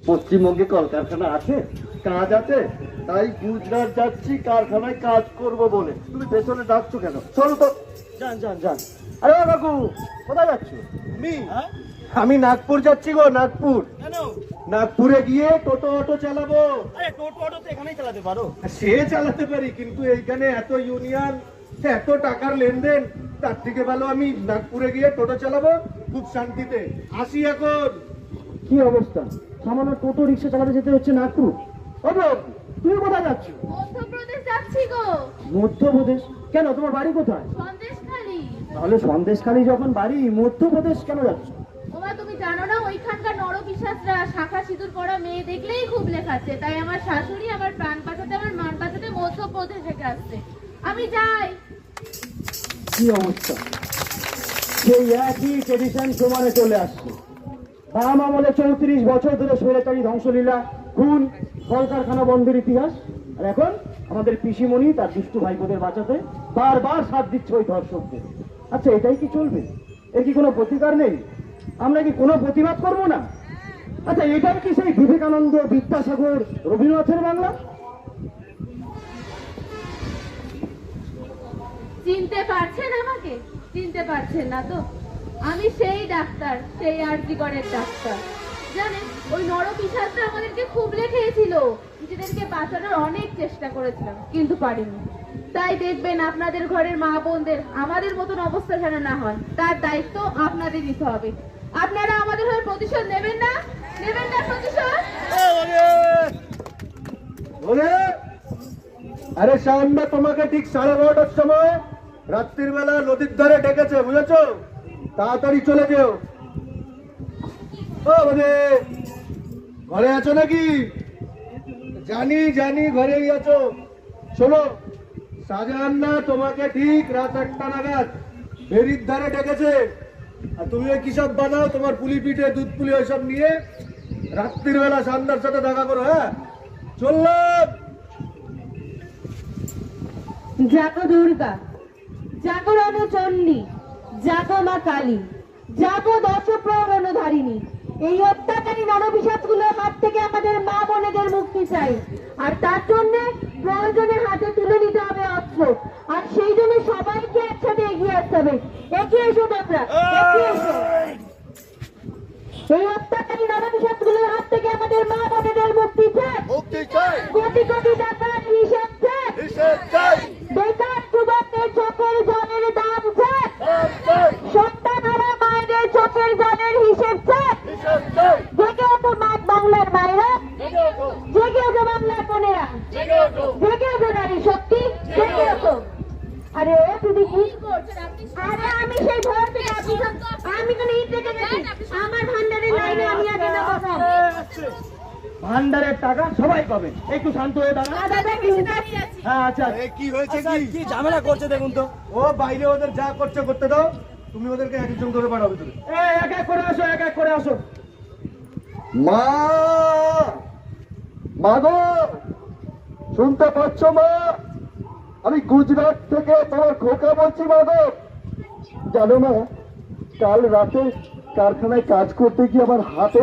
পশ্চিমবঙ্গে কলকারখানা আছে, কাজ আছে, তাই গুজরাট যাচ্ছি কারখানায় কাজ করব বলে। তুমি পেছনে ডাকছো কেন? চলো তো। যান যান যান। আরে ও কাকু, কোথায় যাচ্ছ? আমি নাগপুর যাচ্ছি গো, নাগপুর। নাগপুরে গিয়ে টোটো অটো চালাবো। টোটো অটো তো এখানেই চালাতে পারো। সে চালাতে পারি, কিন্তু এইখানে এত ইউনিয়ন, এত টাকার লেনদেন, তার থেকে ভালো আমি নাগপুরে গিয়ে টোটো চালাবো খুব শান্তিতে। আসি এখন। কি অবস্থা, সামান্য টোটো রিক্সা চালাতে যেতে হচ্ছে নাগপুর। তুমি কোথায় যাচ্ছ? মধ্যপ্রদেশ যাচ্ছি গো। মধ্যপ্রদেশ? কেন, তোমার বাড়ি কোথায়? সন্দেশখালী। তাহলে সন্দেশখালী যখন বাড়ি, মধ্যপ্রদেশ কেন যাচ্ছ? ওমা, তুমি জানো না ওইখানকার নরপিশাচরা শাখা সিঁদুর পরা মেয়ে দেখলেই খুব লেখাচ্ছে, তাই আমার শাশুড়ি আমার প্রাণ বাঁচাতে, আমার মান বাঁচাতে মধ্যপ্রদেশ থেকে আসছে। আমি যাই। কি অবস্থা, সেই একই ট্রেডিশন সমানে চলে আসছে। বাম আমলে 34 বছর ধরে স্বৈরাচারী ধ্বংসলীলা, খুন, কলকারখানা বন্ধের ইতিহাস। আর এখন আমাদের পিসিমণি তার দুষ্টু ভাইপোদের বাঁচাতে বারবার সাথ দিচ্ছে ওই ধর্ষকদের। আচ্ছা, এটাই কি চলবে? এর কি কোনো প্রতিকার নেই? আমরা কি কোনো প্রতিবাদ করবো না? আচ্ছা, এটাই কি সেই বিবেকানন্দ, বিদ্যাসাগর, রবীন্দ্রনাথের বাংলা? চিনতে পারছেন আমাকে? চিনতে পারছেন না তো? আমি সেই ডাক্তার, সেই আরজিকরের ডাক্তার। জানেন, ওই নরপিশাচরা আমাদেরকে খুবলে খেয়েছিল। নিজেদেরকে বাঁচানোর অনেক চেষ্টা করেছিলাম, কিন্তু পারিনি। তাই দেখবেন আপনাদের ঘরের মা বোনদের আমাদের মতন অবস্থা যেন না হয়, তার দায়িত্ব আপনাদের নিতে হবে। আপনারা আমাদের হয়ে প্রতিশোধ নেবেন না? নেবেন না প্রতিশোধ? আরে সামনে তোমাকে ঠিক 12:30টার সময় রাত্রির বেলা নদীর ধারে ডেকেছে, বুঝেছো? তাড়াতাড়ি চলে যেও। ও মানে ঘরে আছো নাকি? জানি জানি ঘরেই আছো। শোনো, শাহজাহান না তোমাকে ঠিক রাত 1টা নাগাদ ফেরির ধারে ডেকেছে। আর তুমি ওই কিসব বানাও, তোমার পুলি পিঠে, দুধ পুলি ওইসব নিয়ে রাত্রির বেলা সান্দার সাথে দেখা করো। হ্যাঁ, চললাম। জাগো দুর্গা, জাগো রণচণ্ডী, জাগো মা কালী, জাগো দশপ্রহরণধারিণী। এই অত্যাচারী নরপিশাচগুলোর হাত থেকে আমাদের মা বোনেদের মুক্তি চাই। আর তার জন্য প্রয়োজনে হাতে তুলে নিতে হবে অস্ত্র। আর সেই জন্য সবাইকে একসাথে এগিয়ে আসতে হবে। এগিয়ে এসো তোমরা, এগিয়ে এসো। এই অত্যাচারী নরপিশাচগুলোর হাত থেকে আমাদের মা বোনেদের মুক্তি চাই। কোটি কোটি টাকার হিসেব চাই। বেকার যুবকদের চোখের জলের দাম চাই। সন্তানহারা মায়েদের চোখের জলের হিসেব চাই। জেগে ওঠো বাংলার মায়েরা, জেগে ওঠো বাংলার বোনেরা, জেগে ওঠো নারী শক্তি, জেগে ওঠো। আরে ও দিদি কি করছেন আপনি? আরে আমি সেই ভোর থেকে আমি তো নিয়ে থেকে গেছি। আমার ভান্ডারের লাইনে আমি আগে না বসাম। ভান্ডারের টাকা সবাই পাবে, একটু শান্ত হয়ে দাঁড়ান। হ্যাঁ, আচ্ছা, কি হয়েছে? কি ঝামেলা করছে দেখুন তো। ও বাইরে ওদের যা করছে করতে দাও, তুমি ওদেরকে একজন ধরে পাঠাবে। তুমি এক এক করে আসো, এক এক করে আসো। মা, মা গো, শুনতে পাচ্ছ মা? আমি গুজরাট থেকে তোমার খোকা বলছি। মা গো, জানো মা, কাল রাতে কারখানায় কাজ করতে গিয়ে আমার হাতে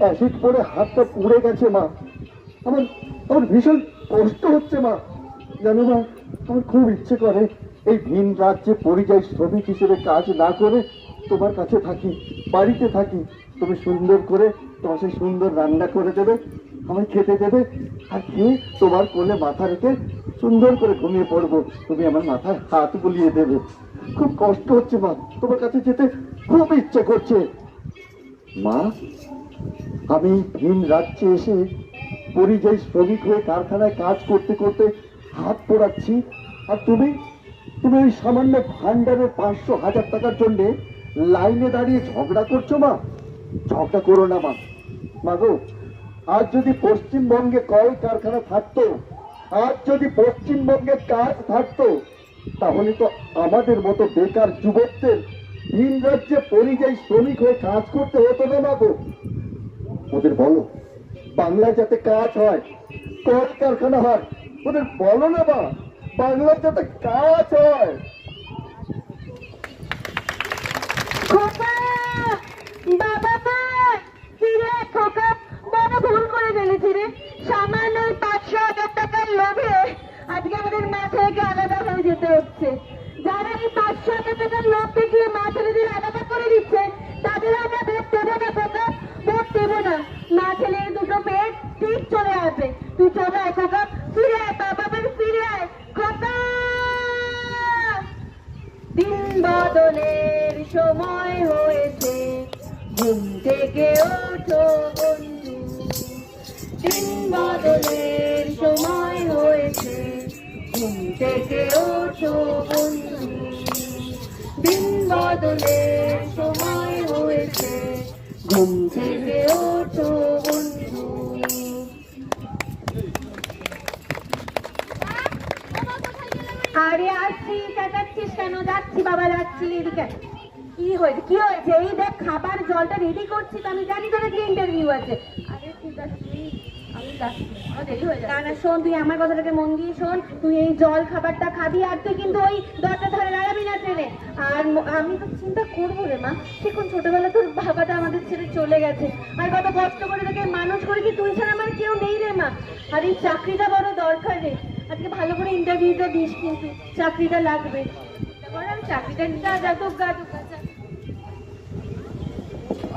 অ্যাসিড পড়ে হাতটা পুড়ে গেছে মা। আমার আমার ভীষণ কষ্ট হচ্ছে মা। জানো মা, আমার খুব ইচ্ছে করে এই ভিন রাজ্যে পরিযায়ী শ্রমিক হিসেবে কাজ না করে তোমার কাছে থাকি, বাড়িতে থাকি। তুমি সুন্দর করে তোমার সেই সুন্দর রান্না করে দেবে, আমায় খেতে দেবে, আর খেয়ে তোমার কোলে মাথা রেখে সুন্দর করে ঘুমিয়ে পড়বো। তুমি আমার মাথায় হাত বুলিয়ে দেবে। খুব কষ্ট হচ্ছে মা, তোমার কাছে যেতে খুব ইচ্ছে করছে। মা, আমি ভিন রাজ্যে এসে পরিযায়ী শ্রমিক হয়ে কারখানায় কাজ করতে করতে হাত পোড়াচ্ছি, আর তুমি তুমি ওই সামান্য ভান্ডারের 500,000 টাকার জন্য লাইনে দাঁড়িয়ে ঝগড়া করছো। মা, ঝগড়া করো না মা। মা গো, আজ যদি পশ্চিমবঙ্গে কল কারখানা থাকতো, আজ যদি পশ্চিমবঙ্গে কাজ থাকতো, তাহলে তো আমাদের মতো বেকার যুবকদের ভিন রাজ্যে পরিযায়ী শ্রমিক হয়ে কাজ করতে হতো না। মা গো, ওদের বলো বাংলায় যাতে কাজ হয়, কল কারখানা হয়, ওদের বলো না মা, বাংলায় যাতে কাজ হয়। খোকা, বাবা মা, ফিরে খোকা, বড় ভুল করেছি রে? সামান্য 500,000 টাকার লোভে আজকে আমাদের মা ছেলেকে আলাদা হয়ে যেতে হচ্ছে। যারা এই 500,000 টাকার লোভ দেখিয়ে মা ছেলেদের আলাদা করে দিচ্ছে তাদের আমরা ভোট দেবো না খোকা, ভোট দেবো না। মা ছেলের দুটো পেট ঠিক চলে আসবে। তুই চলে আয় খোকা, ফিরে আয় বাবা, ফিরে আয় খোকা। দিন বদলের সময় হয়েছে, ঘুম থেকে ওঠো বন্ধু। দিন বদলের সময় হয়েছে, ঘুম থেকে ওঠো বন্ধু। দিন বদলের সময় হয়েছে, ঘুম থেকে ওঠো বন্ধু। আরে আসছি, চেঁচাচ্ছিস কেন? যাচ্ছি বাবা, যাচ্ছি। এদিকে কি হয়েছে? কি হয়েছে? এই দেখ খাবার জলটা রেডি করছি তো, আমি জানি তোর কি ইন্টারভিউ আছে। আরে ঠিক আছে, আমি যাচ্ছি, আমার দেরি হয়ে যাবে। না না শোন, তুই আমার কথাটাকে মন দিয়ে শোন। তুই এই জল খাবারটা খাবি, আর তুই কিন্তু ওই দরজা ধরে দাঁড়াবি না ট্রেনে। আর আমি তো চিন্তা করবো রে মা, সে কোন ছোটবেলা তোর বাবাটা আমাদের ছেড়ে চলে গেছে, আর কত কষ্ট করে তোকে মানুষ করেছি। তুই ছাড়া আমার কেউ নেই রে মা। আর এই চাকরিটা বড় দরকার রে। আজকে ভালো করে ইন্টারভিউটা দিস, কিন্তু চাকরিটা লাগবে। আমি চাকরিটা নিতে যত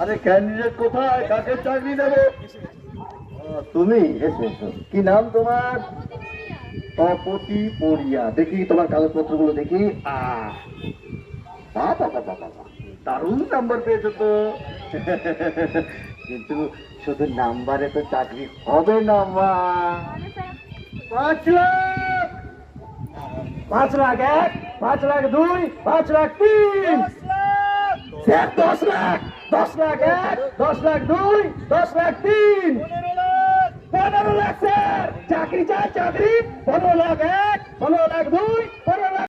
আরে ক্যান্ডিডেট কোথায়? কাকে চাকরি দেবো? তুমি এসো এসো। কি নাম তোমার? তপতি পড়িয়া। দেখি তোমার কাগজপত্র গুলো দেখি। বাবা বাবা বাবা, দারুণ নাম্বার পেয়েছো তো। কিন্তু শুধু নাম্বারে তো চাকরি হবে না মা। 5 লাখ। 5 লাখ 1, 5 লাখ 2, 5 লাখ 3, 10 লাখ, 10 লাখ 1, 10 লাখ 2, 10 লাখ 3, 15 লাখ স্যার। চাকরি চাই চাকরি। 15 লাখ 1, 15 লাখ 2, 15 লাখ